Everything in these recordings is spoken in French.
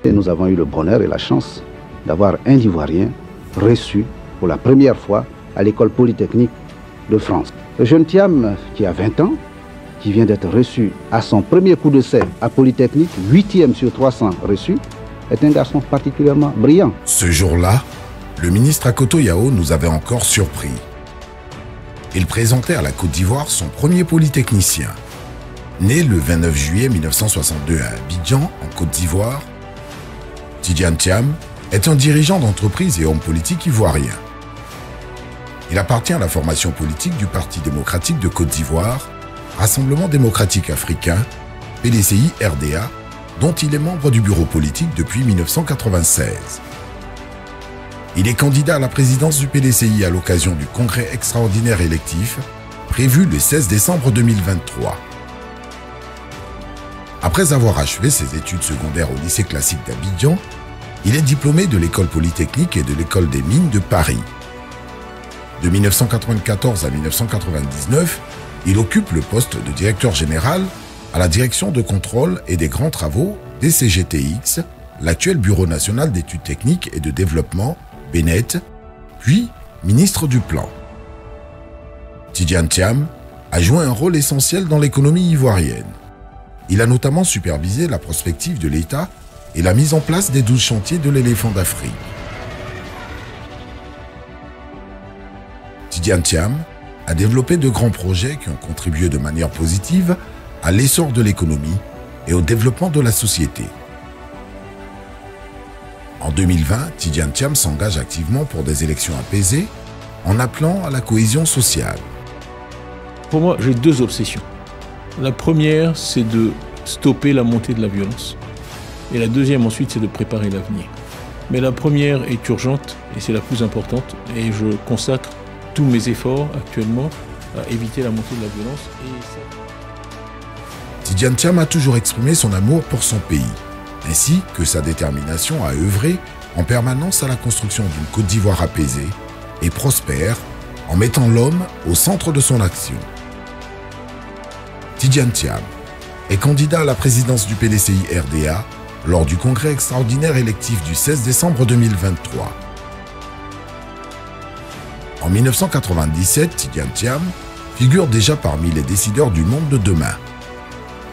Et nous avons eu le bonheur et la chance d'avoir un Ivoirien reçu pour la première fois à l'école polytechnique de France. Le jeune Thiam, qui a 20 ans, qui vient d'être reçu à son premier coup d'essai à Polytechnique, 8e sur 300 reçus, est un garçon particulièrement brillant. Ce jour-là, le ministre Akoto Yao nous avait encore surpris. Il présentait à la Côte d'Ivoire son premier polytechnicien. Né le 29 juillet 1962 à Abidjan, en Côte d'Ivoire, Tidjane Thiam est un dirigeant d'entreprise et homme politique ivoirien. Il appartient à la formation politique du Parti démocratique de Côte d'Ivoire, Rassemblement démocratique africain, PDCI-RDA, dont il est membre du bureau politique depuis 1996. Il est candidat à la présidence du PDCI à l'occasion du congrès extraordinaire électif, prévu le 16 décembre 2023. Après avoir achevé ses études secondaires au lycée classique d'Abidjan, il est diplômé de l'école polytechnique et de l'école des mines de Paris. De 1994 à 1999, il occupe le poste de directeur général à la direction de contrôle et des grands travaux DCGTX, l'actuel Bureau national d'études techniques et de développement, BNET, puis ministre du Plan. Tidjane Thiam a joué un rôle essentiel dans l'économie ivoirienne. Il a notamment supervisé la prospective de l'État et la mise en place des 12 chantiers de l'éléphant d'Afrique. Tidjane Thiam a développé de grands projets qui ont contribué de manière positive à l'essor de l'économie et au développement de la société. En 2020, Tidjane Thiam s'engage activement pour des élections apaisées en appelant à la cohésion sociale. Pour moi, j'ai deux obsessions. La première, c'est de stopper la montée de la violence. Et la deuxième, ensuite, c'est de préparer l'avenir. Mais la première est urgente et c'est la plus importante. Et je consacre tous mes efforts actuellement à éviter la montée de la violence. Tidjane Thiam a toujours exprimé son amour pour son pays, ainsi que sa détermination à œuvrer en permanence à la construction d'une Côte d'Ivoire apaisée et prospère en mettant l'homme au centre de son action. Tidjane Thiam est candidat à la présidence du PDCI-RDA lors du congrès extraordinaire électif du 16 décembre 2023. En 1997, Tidjane Thiam figure déjà parmi les décideurs du monde de demain.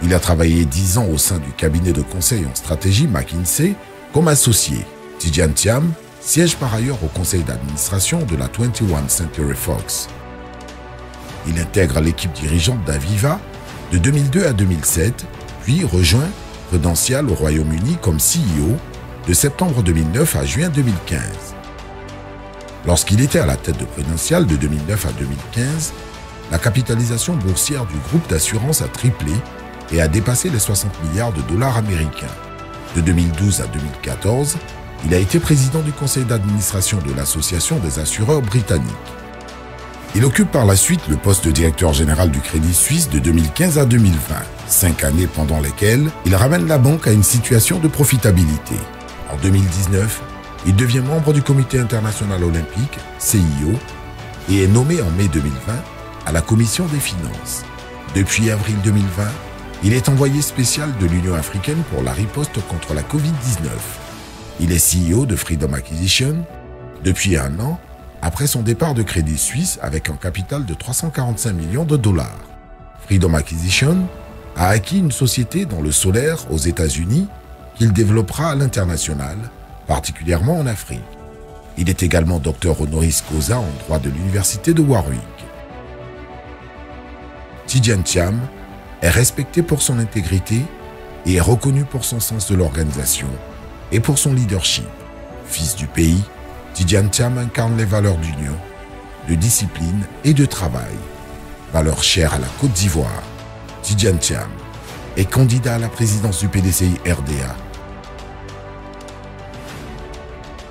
Il a travaillé 10 ans au sein du cabinet de conseil en stratégie McKinsey comme associé. Tidjane Thiam siège par ailleurs au conseil d'administration de la 21 Century Fox. Il intègre l'équipe dirigeante d'Aviva de 2002 à 2007, puis rejoint Prudential au Royaume-Uni comme CEO de septembre 2009 à juin 2015. Lorsqu'il était à la tête de Prudential de 2009 à 2015, la capitalisation boursière du groupe d'assurance a triplé et a dépassé les 60 milliards de dollars américains. De 2012 à 2014, il a été président du conseil d'administration de l'Association des assureurs britanniques. Il occupe par la suite le poste de directeur général du Crédit Suisse de 2015 à 2020, 5 années pendant lesquelles il ramène la banque à une situation de profitabilité. En 2019, il devient membre du Comité international olympique, CIO, et est nommé en mai 2020 à la Commission des finances. Depuis avril 2020, il est envoyé spécial de l'Union africaine pour la riposte contre la Covid-19. Il est CEO de Freedom Acquisition depuis 1 an, après son départ de Crédit Suisse avec un capital de 345 millions de dollars. Freedom Acquisition a acquis une société dans le solaire aux États-Unis qu'il développera à l'international, particulièrement en Afrique. Il est également docteur honoris causa en droit de l'université de Warwick. Tidjane Thiam est respecté pour son intégrité et est reconnu pour son sens de l'organisation et pour son leadership. Fils du pays, Tidjane Thiam incarne les valeurs d'union, de discipline et de travail. Valeurs chères à la Côte d'Ivoire, Tidjane Thiam est candidat à la présidence du PDCI-RDA.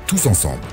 Tous ensemble,